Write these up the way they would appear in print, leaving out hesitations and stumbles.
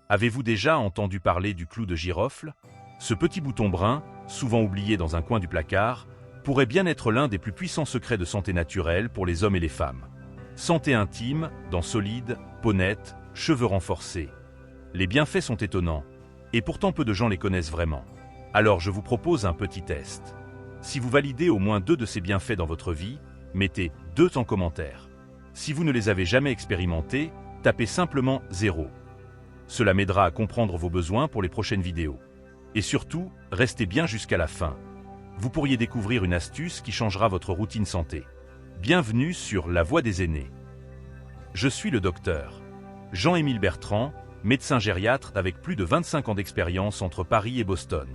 Avez-vous déjà entendu parler du clou de girofle? Ce petit bouton brun, souvent oublié dans un coin du placard, pourrait bien être l'un des plus puissants secrets de santé naturelle pour les hommes et les femmes. Santé intime, dents solides, peau nette, cheveux renforcés. Les bienfaits sont étonnants, et pourtant peu de gens les connaissent vraiment. Alors je vous propose un petit test. Si vous validez au moins 2 de ces bienfaits dans votre vie, mettez 2 en commentaire. Si vous ne les avez jamais expérimentés, tapez simplement 0. Cela m'aidera à comprendre vos besoins pour les prochaines vidéos. Et surtout, restez bien jusqu'à la fin. Vous pourriez découvrir une astuce qui changera votre routine santé. Bienvenue sur La Voix des aînés. Je suis le docteur Jean-Émile Bertrand, médecin gériatre avec plus de 25 ans d'expérience entre Paris et Boston.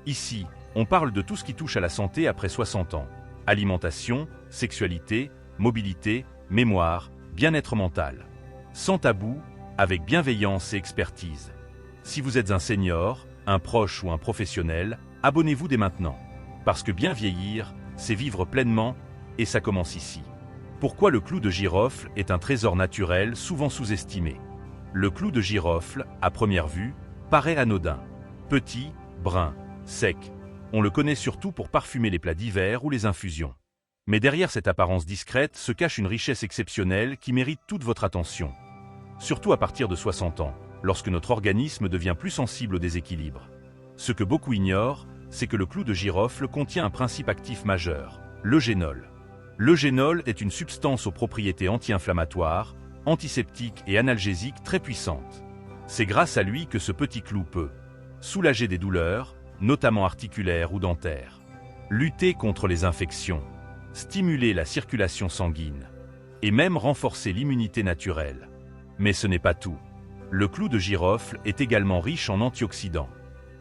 Ici, on parle de tout ce qui touche à la santé après 60 ans. Alimentation, sexualité, mobilité, mémoire, bien-être mental. Sans tabou, avec bienveillance et expertise. Si vous êtes un senior, un proche ou un professionnel, abonnez-vous dès maintenant. Parce que bien vieillir, c'est vivre pleinement, et ça commence ici. Pourquoi le clou de girofle est un trésor naturel souvent sous-estimé? Le clou de girofle, à première vue, paraît anodin. Petit, brun, sec. On le connaît surtout pour parfumer les plats d'hiver ou les infusions. Mais derrière cette apparence discrète se cache une richesse exceptionnelle qui mérite toute votre attention. Surtout à partir de 60 ans, lorsque notre organisme devient plus sensible au déséquilibre. Ce que beaucoup ignorent, c'est que le clou de girofle contient un principe actif majeur, l'eugénol. L'eugénol est une substance aux propriétés anti-inflammatoires, antiseptiques et analgésiques très puissantes. C'est grâce à lui que ce petit clou peut soulager des douleurs, notamment articulaires ou dentaires, lutter contre les infections, stimuler la circulation sanguine, et même renforcer l'immunité naturelle. Mais ce n'est pas tout. Le clou de girofle est également riche en antioxydants.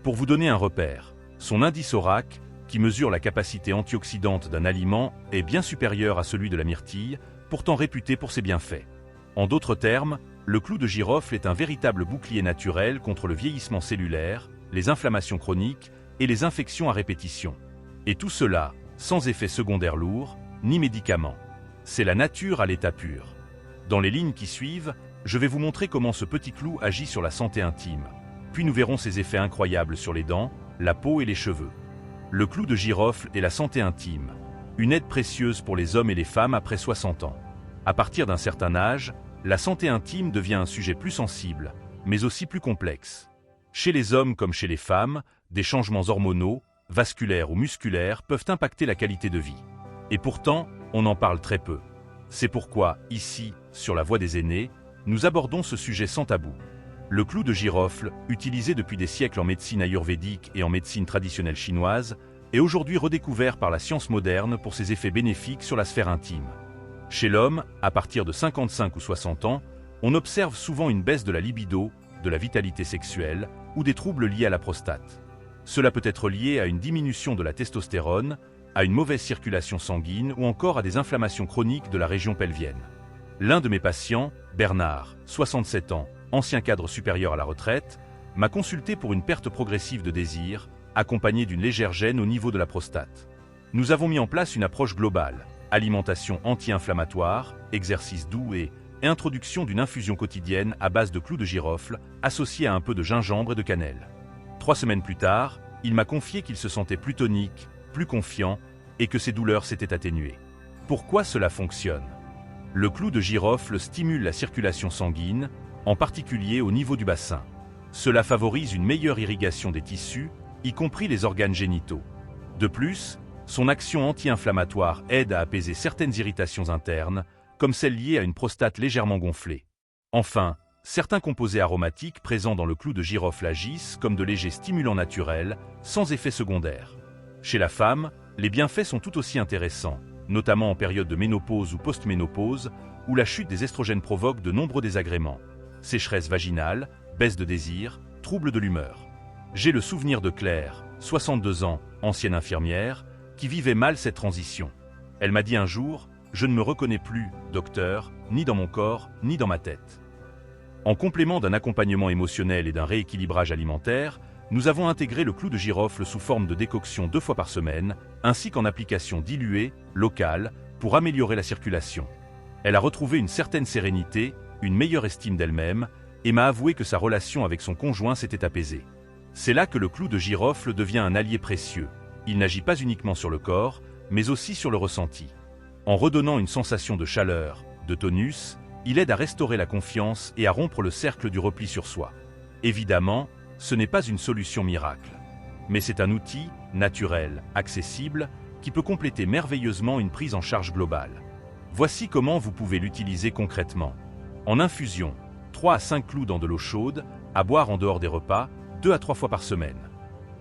Pour vous donner un repère, son indice ORAC, qui mesure la capacité antioxydante d'un aliment, est bien supérieur à celui de la myrtille, pourtant réputé pour ses bienfaits. En d'autres termes, le clou de girofle est un véritable bouclier naturel contre le vieillissement cellulaire, les inflammations chroniques et les infections à répétition. Et tout cela, sans effets secondaires lourds, ni médicaments. C'est la nature à l'état pur. Dans les lignes qui suivent, je vais vous montrer comment ce petit clou agit sur la santé intime. Puis nous verrons ses effets incroyables sur les dents, la peau et les cheveux. Le clou de girofle et la santé intime. Une aide précieuse pour les hommes et les femmes après 60 ans. À partir d'un certain âge, la santé intime devient un sujet plus sensible, mais aussi plus complexe. Chez les hommes comme chez les femmes, des changements hormonaux, vasculaires ou musculaires peuvent impacter la qualité de vie. Et pourtant, on en parle très peu. C'est pourquoi, ici, sur La Voix des aînés, nous abordons ce sujet sans tabou. Le clou de girofle, utilisé depuis des siècles en médecine ayurvédique et en médecine traditionnelle chinoise, est aujourd'hui redécouvert par la science moderne pour ses effets bénéfiques sur la sphère intime. Chez l'homme, à partir de 55 ou 60 ans, on observe souvent une baisse de la libido, de la vitalité sexuelle ou des troubles liés à la prostate. Cela peut être lié à une diminution de la testostérone, à une mauvaise circulation sanguine ou encore à des inflammations chroniques de la région pelvienne. L'un de mes patients, Bernard, 67 ans, ancien cadre supérieur à la retraite, m'a consulté pour une perte progressive de désir, accompagnée d'une légère gêne au niveau de la prostate. Nous avons mis en place une approche globale, alimentation anti-inflammatoire, exercice doux et introduction d'une infusion quotidienne à base de clous de girofle, associée à un peu de gingembre et de cannelle. 3 semaines plus tard, il m'a confié qu'il se sentait plus tonique, plus confiant et que ses douleurs s'étaient atténuées. Pourquoi cela fonctionne? Le clou de girofle stimule la circulation sanguine, en particulier au niveau du bassin. Cela favorise une meilleure irrigation des tissus, y compris les organes génitaux. De plus, son action anti-inflammatoire aide à apaiser certaines irritations internes, comme celles liées à une prostate légèrement gonflée. Enfin, certains composés aromatiques présents dans le clou de girofle agissent comme de légers stimulants naturels, sans effet secondaire. Chez la femme, les bienfaits sont tout aussi intéressants, notamment en période de ménopause ou post-ménopause, où la chute des estrogènes provoque de nombreux désagréments. Sécheresse vaginale, baisse de désir, troubles de l'humeur. J'ai le souvenir de Claire, 62 ans, ancienne infirmière, qui vivait mal cette transition. Elle m'a dit un jour « Je ne me reconnais plus, docteur, ni dans mon corps, ni dans ma tête ». En complément d'un accompagnement émotionnel et d'un rééquilibrage alimentaire, nous avons intégré le clou de girofle sous forme de décoction 2 fois par semaine, ainsi qu'en application diluée, locale, pour améliorer la circulation. Elle a retrouvé une certaine sérénité, une meilleure estime d'elle-même et m'a avoué que sa relation avec son conjoint s'était apaisée. C'est là que le clou de girofle devient un allié précieux. Il n'agit pas uniquement sur le corps, mais aussi sur le ressenti. En redonnant une sensation de chaleur, de tonus, il aide à restaurer la confiance et à rompre le cercle du repli sur soi. Évidemment, ce n'est pas une solution miracle. Mais c'est un outil, naturel, accessible, qui peut compléter merveilleusement une prise en charge globale. Voici comment vous pouvez l'utiliser concrètement. En infusion, 3 à 5 clous dans de l'eau chaude, à boire en dehors des repas, 2 à 3 fois par semaine.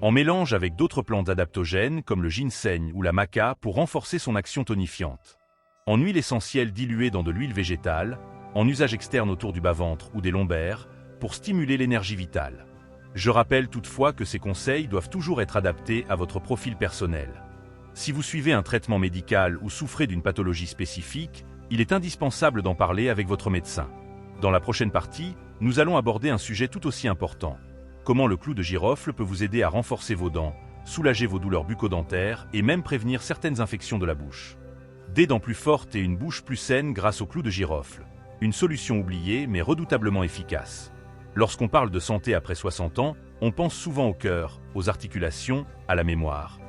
En mélange avec d'autres plantes adaptogènes comme le ginseng ou la maca pour renforcer son action tonifiante. En huile essentielle diluée dans de l'huile végétale, en usage externe autour du bas-ventre ou des lombaires, pour stimuler l'énergie vitale. Je rappelle toutefois que ces conseils doivent toujours être adaptés à votre profil personnel. Si vous suivez un traitement médical ou souffrez d'une pathologie spécifique, il est indispensable d'en parler avec votre médecin. Dans la prochaine partie, nous allons aborder un sujet tout aussi important. Comment le clou de girofle peut vous aider à renforcer vos dents, soulager vos douleurs bucco-dentaires et même prévenir certaines infections de la bouche. Des dents plus fortes et une bouche plus saine grâce au clou de girofle. Une solution oubliée mais redoutablement efficace. Lorsqu'on parle de santé après 60 ans, on pense souvent au cœur, aux articulations, à la mémoire.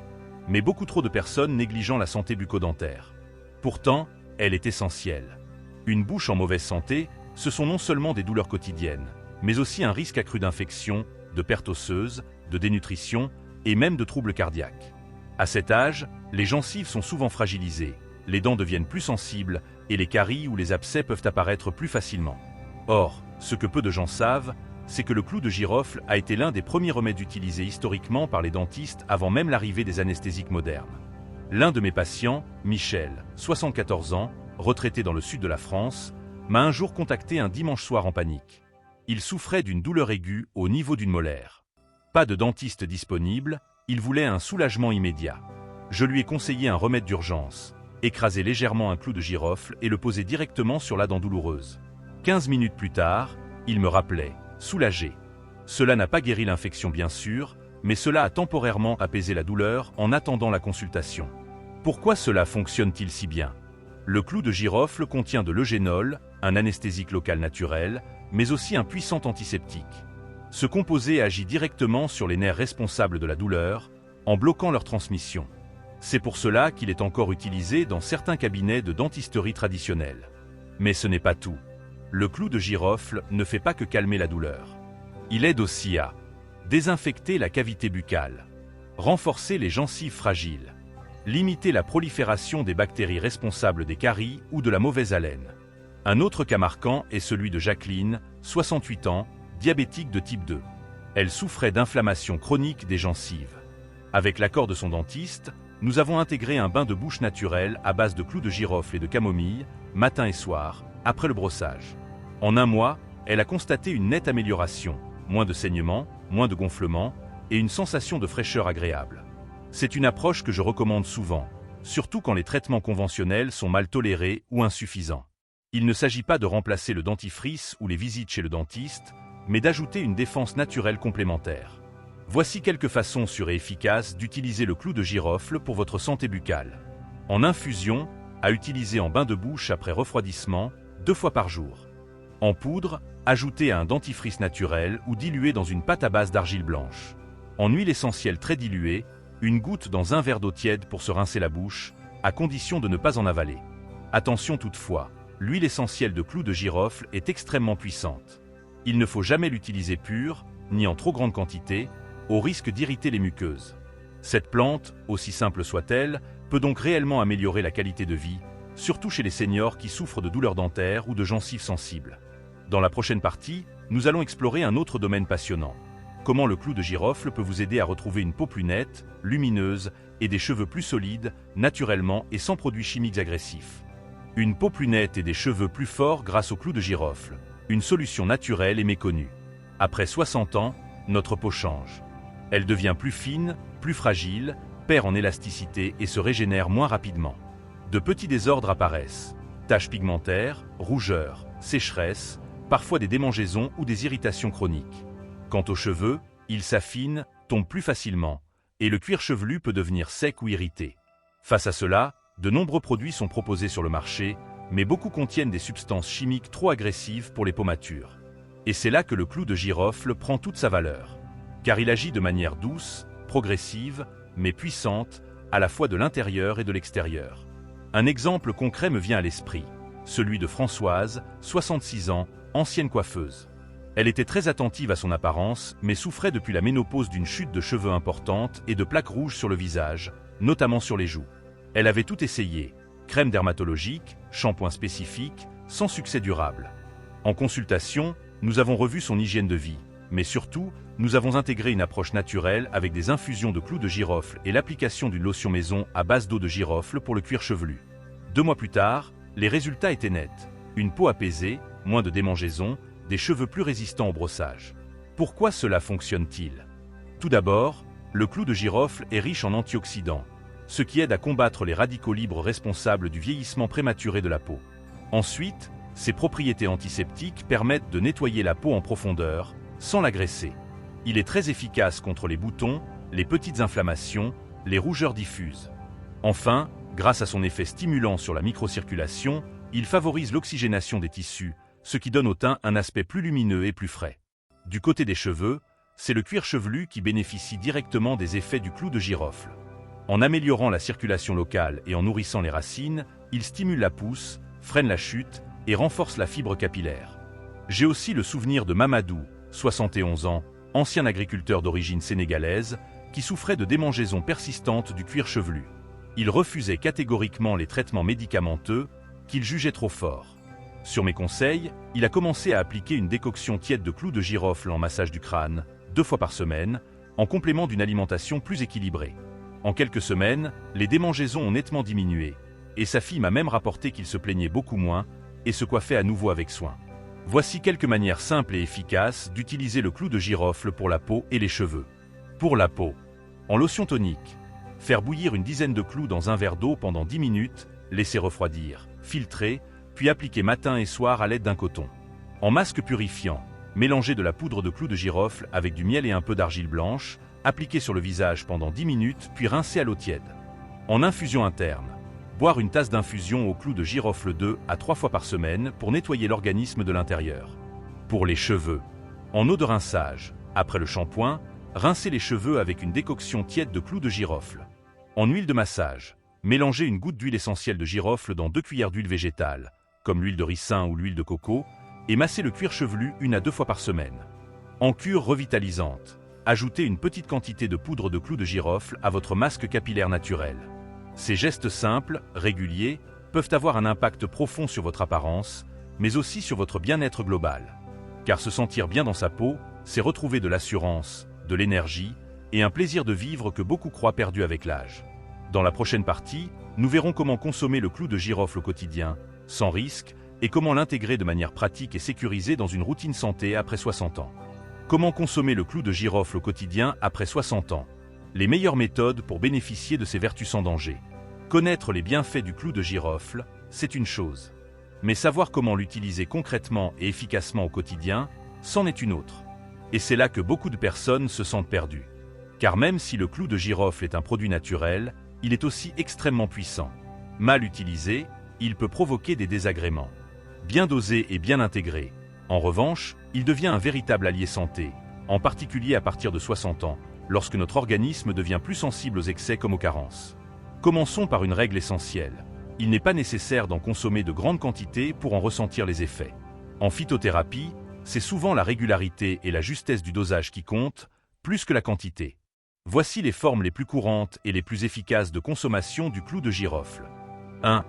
Mais beaucoup trop de personnes négligeant la santé bucco-dentaire. Pourtant, elle est essentielle. Une bouche en mauvaise santé, ce sont non seulement des douleurs quotidiennes, mais aussi un risque accru d'infection, de perte osseuse, de dénutrition et même de troubles cardiaques. À cet âge, les gencives sont souvent fragilisées, les dents deviennent plus sensibles et les caries ou les abcès peuvent apparaître plus facilement. Or, ce que peu de gens savent, c'est que le clou de girofle a été l'un des premiers remèdes utilisés historiquement par les dentistes avant même l'arrivée des anesthésiques modernes. L'un de mes patients, Michel, 74 ans, retraité dans le sud de la France, m'a un jour contacté un dimanche soir en panique. Il souffrait d'une douleur aiguë au niveau d'une molaire. Pas de dentiste disponible, il voulait un soulagement immédiat. Je lui ai conseillé un remède d'urgence, écraser légèrement un clou de girofle et le poser directement sur la dent douloureuse. 15 minutes plus tard, il me rappelait, soulagé. Cela n'a pas guéri l'infection bien sûr, mais cela a temporairement apaisé la douleur en attendant la consultation. Pourquoi cela fonctionne-t-il si bien? Le clou de girofle contient de l'eugénol, un anesthésique local naturel, mais aussi un puissant antiseptique. Ce composé agit directement sur les nerfs responsables de la douleur, en bloquant leur transmission. C'est pour cela qu'il est encore utilisé dans certains cabinets de dentisterie traditionnelle. Mais ce n'est pas tout. Le clou de girofle ne fait pas que calmer la douleur. Il aide aussi à désinfecter la cavité buccale, renforcer les gencives fragiles, limiter la prolifération des bactéries responsables des caries ou de la mauvaise haleine. Un autre cas marquant est celui de Jacqueline, 68 ans, diabétique de type 2. Elle souffrait d'inflammation chronique des gencives. Avec l'accord de son dentiste, nous avons intégré un bain de bouche naturel à base de clous de girofle et de camomille, matin et soir, après le brossage. En un mois, elle a constaté une nette amélioration, moins de saignements, moins de gonflements et une sensation de fraîcheur agréable. C'est une approche que je recommande souvent, surtout quand les traitements conventionnels sont mal tolérés ou insuffisants. Il ne s'agit pas de remplacer le dentifrice ou les visites chez le dentiste, mais d'ajouter une défense naturelle complémentaire. Voici quelques façons sûres et efficaces d'utiliser le clou de girofle pour votre santé buccale. En infusion, à utiliser en bain de bouche après refroidissement, 2 fois par jour. En poudre, ajoutée à un dentifrice naturel ou diluée dans une pâte à base d'argile blanche. En huile essentielle très diluée, une goutte dans un verre d'eau tiède pour se rincer la bouche, à condition de ne pas en avaler. Attention toutefois, l'huile essentielle de clou de girofle est extrêmement puissante. Il ne faut jamais l'utiliser pure, ni en trop grande quantité, au risque d'irriter les muqueuses. Cette plante, aussi simple soit-elle, peut donc réellement améliorer la qualité de vie, surtout chez les seniors qui souffrent de douleurs dentaires ou de gencives sensibles. Dans la prochaine partie, nous allons explorer un autre domaine passionnant. Comment le clou de girofle peut vous aider à retrouver une peau plus nette, lumineuse et des cheveux plus solides, naturellement et sans produits chimiques agressifs. Une peau plus nette et des cheveux plus forts grâce au clou de girofle. Une solution naturelle et méconnue. Après 60 ans, notre peau change. Elle devient plus fine, plus fragile, perd en élasticité et se régénère moins rapidement. De petits désordres apparaissent. Taches pigmentaires, rougeurs, sécheresse, parfois des démangeaisons ou des irritations chroniques. Quant aux cheveux, ils s'affinent, tombent plus facilement, et le cuir chevelu peut devenir sec ou irrité. Face à cela, de nombreux produits sont proposés sur le marché, mais beaucoup contiennent des substances chimiques trop agressives pour les peaux matures. Et c'est là que le clou de girofle prend toute sa valeur. Car il agit de manière douce, progressive, mais puissante, à la fois de l'intérieur et de l'extérieur. Un exemple concret me vient à l'esprit, celui de Françoise, 66 ans, ancienne coiffeuse. Elle était très attentive à son apparence, mais souffrait depuis la ménopause d'une chute de cheveux importante et de plaques rouges sur le visage, notamment sur les joues. Elle avait tout essayé, crème dermatologique, shampoing spécifique, sans succès durable. En consultation, nous avons revu son hygiène de vie, mais surtout, nous avons intégré une approche naturelle avec des infusions de clous de girofle et l'application d'une lotion maison à base d'eau de girofle pour le cuir chevelu. 2 mois plus tard, les résultats étaient nets. Une peau apaisée, moins de démangeaisons, des cheveux plus résistants au brossage. Pourquoi cela fonctionne-t-il? Tout d'abord, le clou de girofle est riche en antioxydants, ce qui aide à combattre les radicaux libres responsables du vieillissement prématuré de la peau. Ensuite, ses propriétés antiseptiques permettent de nettoyer la peau en profondeur, sans l'agresser. Il est très efficace contre les boutons, les petites inflammations, les rougeurs diffuses. Enfin, grâce à son effet stimulant sur la microcirculation, il favorise l'oxygénation des tissus, ce qui donne au teint un aspect plus lumineux et plus frais. Du côté des cheveux, c'est le cuir chevelu qui bénéficie directement des effets du clou de girofle. En améliorant la circulation locale et en nourrissant les racines, il stimule la pousse, freine la chute et renforce la fibre capillaire. J'ai aussi le souvenir de Mamadou, 71 ans, ancien agriculteur d'origine sénégalaise, qui souffrait de démangeaisons persistantes du cuir chevelu. Il refusait catégoriquement les traitements médicamenteux, qu'il jugeait trop forts. Sur mes conseils, il a commencé à appliquer une décoction tiède de clous de girofle en massage du crâne, 2 fois par semaine, en complément d'une alimentation plus équilibrée. En quelques semaines, les démangeaisons ont nettement diminué, et sa fille m'a même rapporté qu'il se plaignait beaucoup moins et se coiffait à nouveau avec soin. Voici quelques manières simples et efficaces d'utiliser le clou de girofle pour la peau et les cheveux. Pour la peau, en lotion tonique, faire bouillir une dizaine de clous dans un verre d'eau pendant 10 minutes, laisser refroidir, filtrer, puis appliquer matin et soir à l'aide d'un coton. En masque purifiant, mélanger de la poudre de clous de girofle avec du miel et un peu d'argile blanche, appliquer sur le visage pendant 10 minutes, puis rincer à l'eau tiède. En infusion interne, boire une tasse d'infusion au clou de girofle 2 à 3 fois par semaine pour nettoyer l'organisme de l'intérieur. Pour les cheveux, en eau de rinçage, après le shampoing, rincer les cheveux avec une décoction tiède de clous de girofle. En huile de massage, mélanger une goutte d'huile essentielle de girofle dans 2 cuillères d'huile végétale, comme l'huile de ricin ou l'huile de coco, et masser le cuir chevelu 1 à 2 fois par semaine. En cure revitalisante, ajoutez une petite quantité de poudre de clous de girofle à votre masque capillaire naturel. Ces gestes simples, réguliers, peuvent avoir un impact profond sur votre apparence, mais aussi sur votre bien-être global. Car se sentir bien dans sa peau, c'est retrouver de l'assurance, de l'énergie et un plaisir de vivre que beaucoup croient perdu avec l'âge. Dans la prochaine partie, nous verrons comment consommer le clou de girofle au quotidien, sans risque, et comment l'intégrer de manière pratique et sécurisée dans une routine santé après 60 ans. Comment consommer le clou de girofle au quotidien après 60 ans? Les meilleures méthodes pour bénéficier de ses vertus sans danger. Connaître les bienfaits du clou de girofle, c'est une chose. Mais savoir comment l'utiliser concrètement et efficacement au quotidien, c'en est une autre. Et c'est là que beaucoup de personnes se sentent perdues. Car même si le clou de girofle est un produit naturel, il est aussi extrêmement puissant. Mal utilisé, il peut provoquer des désagréments. Bien dosé et bien intégré, en revanche, il devient un véritable allié santé, en particulier à partir de 60 ans, lorsque notre organisme devient plus sensible aux excès comme aux carences. Commençons par une règle essentielle. Il n'est pas nécessaire d'en consommer de grandes quantités pour en ressentir les effets. En phytothérapie, c'est souvent la régularité et la justesse du dosage qui comptent, plus que la quantité. Voici les formes les plus courantes et les plus efficaces de consommation du clou de girofle. 1.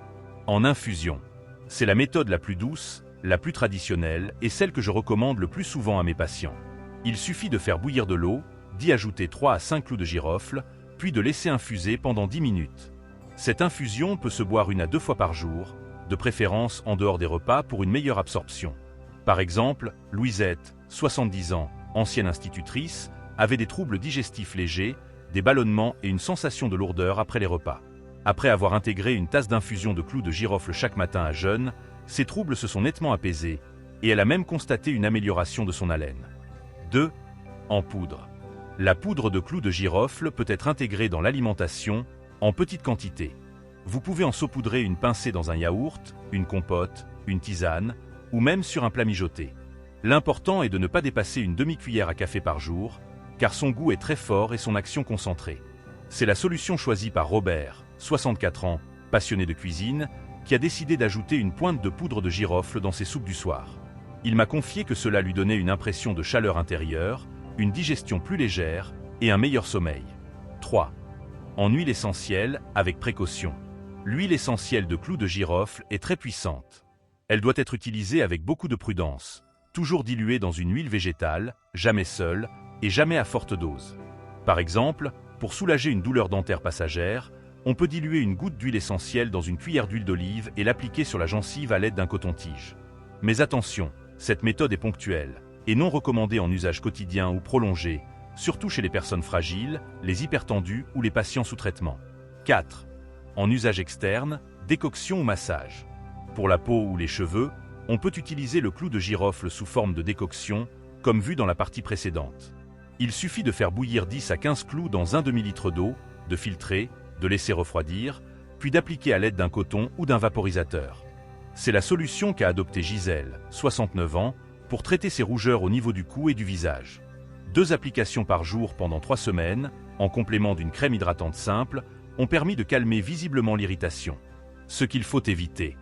En infusion. C'est la méthode la plus douce, la plus traditionnelle et celle que je recommande le plus souvent à mes patients. Il suffit de faire bouillir de l'eau, d'y ajouter 3 à 5 clous de girofle, puis de laisser infuser pendant 10 minutes. Cette infusion peut se boire 1 à 2 fois par jour, de préférence en dehors des repas pour une meilleure absorption. Par exemple, Louisette, 70 ans, ancienne institutrice, avait des troubles digestifs légers, des ballonnements et une sensation de lourdeur après les repas. Après avoir intégré une tasse d'infusion de clous de girofle chaque matin à jeûne, ses troubles se sont nettement apaisés, et elle a même constaté une amélioration de son haleine. 2. En poudre. La poudre de clous de girofle peut être intégrée dans l'alimentation, en petite quantité. Vous pouvez en saupoudrer une pincée dans un yaourt, une compote, une tisane, ou même sur un plat mijoté. L'important est de ne pas dépasser une demi-cuillère à café par jour, car son goût est très fort et son action concentrée. C'est la solution choisie par Robert, 64 ans, passionné de cuisine, qui a décidé d'ajouter une pointe de poudre de girofle dans ses soupes du soir. Il m'a confié que cela lui donnait une impression de chaleur intérieure, une digestion plus légère et un meilleur sommeil. 3. En huile essentielle, avec précaution. L'huile essentielle de clou de girofle est très puissante. Elle doit être utilisée avec beaucoup de prudence, toujours diluée dans une huile végétale, jamais seule et jamais à forte dose. Par exemple, pour soulager une douleur dentaire passagère, on peut diluer une goutte d'huile essentielle dans une cuillère d'huile d'olive et l'appliquer sur la gencive à l'aide d'un coton-tige. Mais attention, cette méthode est ponctuelle et non recommandée en usage quotidien ou prolongé, surtout chez les personnes fragiles, les hypertendus ou les patients sous traitement. 4. En usage externe, décoction ou massage. Pour la peau ou les cheveux, on peut utiliser le clou de girofle sous forme de décoction, comme vu dans la partie précédente. Il suffit de faire bouillir 10 à 15 clous dans un demi-litre d'eau, de filtrer, de laisser refroidir, puis d'appliquer à l'aide d'un coton ou d'un vaporisateur. C'est la solution qu'a adoptée Gisèle, 69 ans, pour traiter ses rougeurs au niveau du cou et du visage. 2 applications par jour pendant 3 semaines, en complément d'une crème hydratante simple, ont permis de calmer visiblement l'irritation. Ce qu'il faut éviter.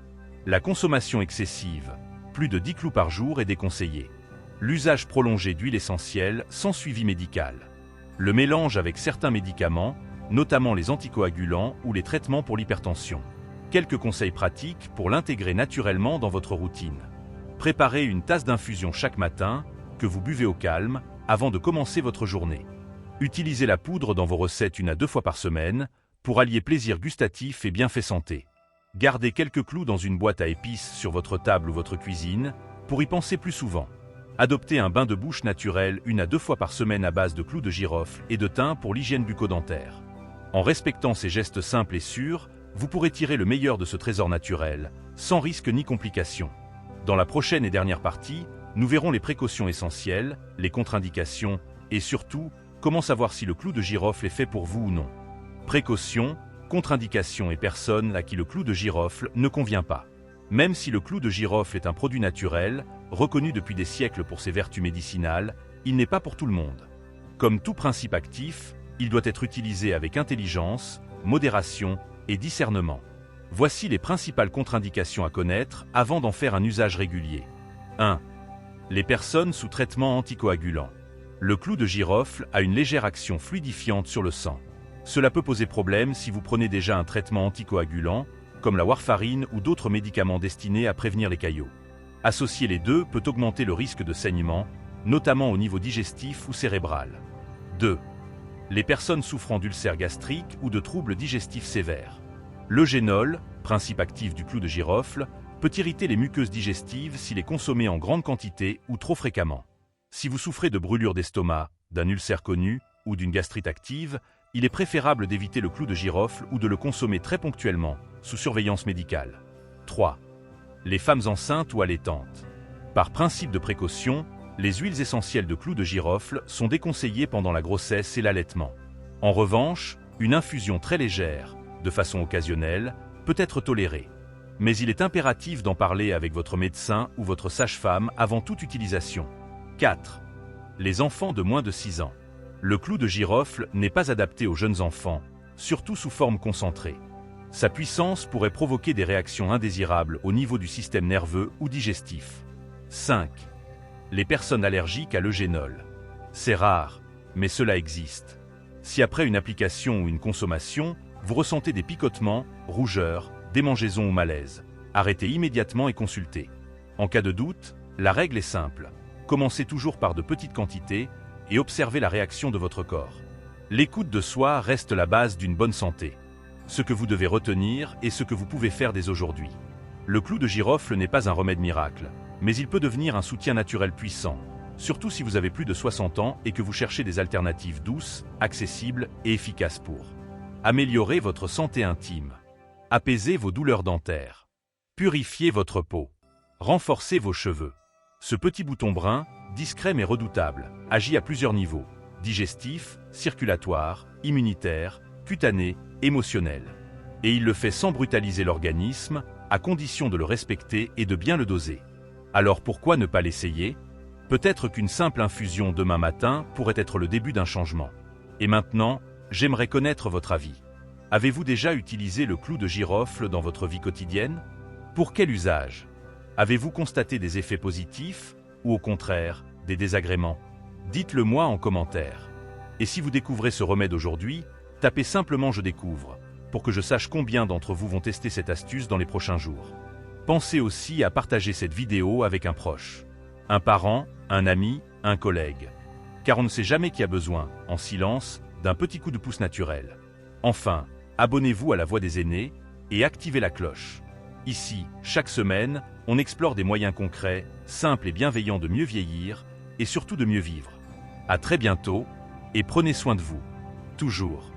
La consommation excessive, plus de 10 clous par jour est déconseillée. L'usage prolongé d'huile essentielle sans suivi médical. Le mélange avec certains médicaments, notamment les anticoagulants ou les traitements pour l'hypertension. Quelques conseils pratiques pour l'intégrer naturellement dans votre routine. Préparez une tasse d'infusion chaque matin, que vous buvez au calme, avant de commencer votre journée. Utilisez la poudre dans vos recettes 1 à 2 fois par semaine, pour allier plaisir gustatif et bienfait santé. Gardez quelques clous dans une boîte à épices sur votre table ou votre cuisine, pour y penser plus souvent. Adoptez un bain de bouche naturel 1 à 2 fois par semaine à base de clous de girofle et de thym pour l'hygiène bucco-dentaire. En respectant ces gestes simples et sûrs, vous pourrez tirer le meilleur de ce trésor naturel, sans risque ni complications. Dans la prochaine et dernière partie, nous verrons les précautions essentielles, les contre-indications et surtout, comment savoir si le clou de girofle est fait pour vous ou non. Précautions, contre-indications et personnes à qui le clou de girofle ne convient pas. Même si le clou de girofle est un produit naturel, reconnu depuis des siècles pour ses vertus médicinales, il n'est pas pour tout le monde. Comme tout principe actif, il doit être utilisé avec intelligence, modération et discernement. Voici les principales contre-indications à connaître avant d'en faire un usage régulier. 1. Les personnes sous traitement anticoagulant. Le clou de girofle a une légère action fluidifiante sur le sang. Cela peut poser problème si vous prenez déjà un traitement anticoagulant, comme la warfarine ou d'autres médicaments destinés à prévenir les caillots. Associer les deux peut augmenter le risque de saignement, notamment au niveau digestif ou cérébral. 2. Les personnes souffrant d'ulcères gastriques ou de troubles digestifs sévères. L'eugénol, principe actif du clou de girofle, peut irriter les muqueuses digestives s'il est consommé en grande quantité ou trop fréquemment. Si vous souffrez de brûlures d'estomac, d'un ulcère connu ou d'une gastrite active, il est préférable d'éviter le clou de girofle ou de le consommer très ponctuellement, sous surveillance médicale. 3. Les femmes enceintes ou allaitantes. Par principe de précaution, les huiles essentielles de clou de girofle sont déconseillées pendant la grossesse et l'allaitement. En revanche, une infusion très légère, de façon occasionnelle, peut être tolérée. Mais il est impératif d'en parler avec votre médecin ou votre sage-femme avant toute utilisation. 4. Les enfants de moins de 6 ans. Le clou de girofle n'est pas adapté aux jeunes enfants, surtout sous forme concentrée. Sa puissance pourrait provoquer des réactions indésirables au niveau du système nerveux ou digestif. 5. Les personnes allergiques à l'eugénol. C'est rare, mais cela existe. Si après une application ou une consommation, vous ressentez des picotements, rougeurs, démangeaisons ou malaise, arrêtez immédiatement et consultez. En cas de doute, la règle est simple. Commencez toujours par de petites quantités et observez la réaction de votre corps. L'écoute de soi reste la base d'une bonne santé. Ce que vous devez retenir est ce que vous pouvez faire dès aujourd'hui. Le clou de girofle n'est pas un remède miracle, mais il peut devenir un soutien naturel puissant, surtout si vous avez plus de 60 ans et que vous cherchez des alternatives douces, accessibles et efficaces pour améliorer votre santé intime, apaiser vos douleurs dentaires, purifier votre peau, renforcer vos cheveux. Ce petit bouton brun, discret mais redoutable, agit à plusieurs niveaux: digestif, circulatoire, immunitaire, cutané, émotionnel. Et il le fait sans brutaliser l'organisme, à condition de le respecter et de bien le doser. Alors pourquoi ne pas l'essayer? Peut-être qu'une simple infusion demain matin pourrait être le début d'un changement. Et maintenant, j'aimerais connaître votre avis. Avez-vous déjà utilisé le clou de girofle dans votre vie quotidienne? Pour quel usage? Avez-vous constaté des effets positifs ou au contraire, des désagréments? Dites-le moi en commentaire. Et si vous découvrez ce remède aujourd'hui, tapez simplement « Je découvre » pour que je sache combien d'entre vous vont tester cette astuce dans les prochains jours. Pensez aussi à partager cette vidéo avec un proche, un parent, un ami, un collègue. Car on ne sait jamais qui a besoin, en silence, d'un petit coup de pouce naturel. Enfin, abonnez-vous à la Voix des aînés et activez la cloche. Ici, chaque semaine, on explore des moyens concrets, simples et bienveillants de mieux vieillir et surtout de mieux vivre. À très bientôt et prenez soin de vous. Toujours.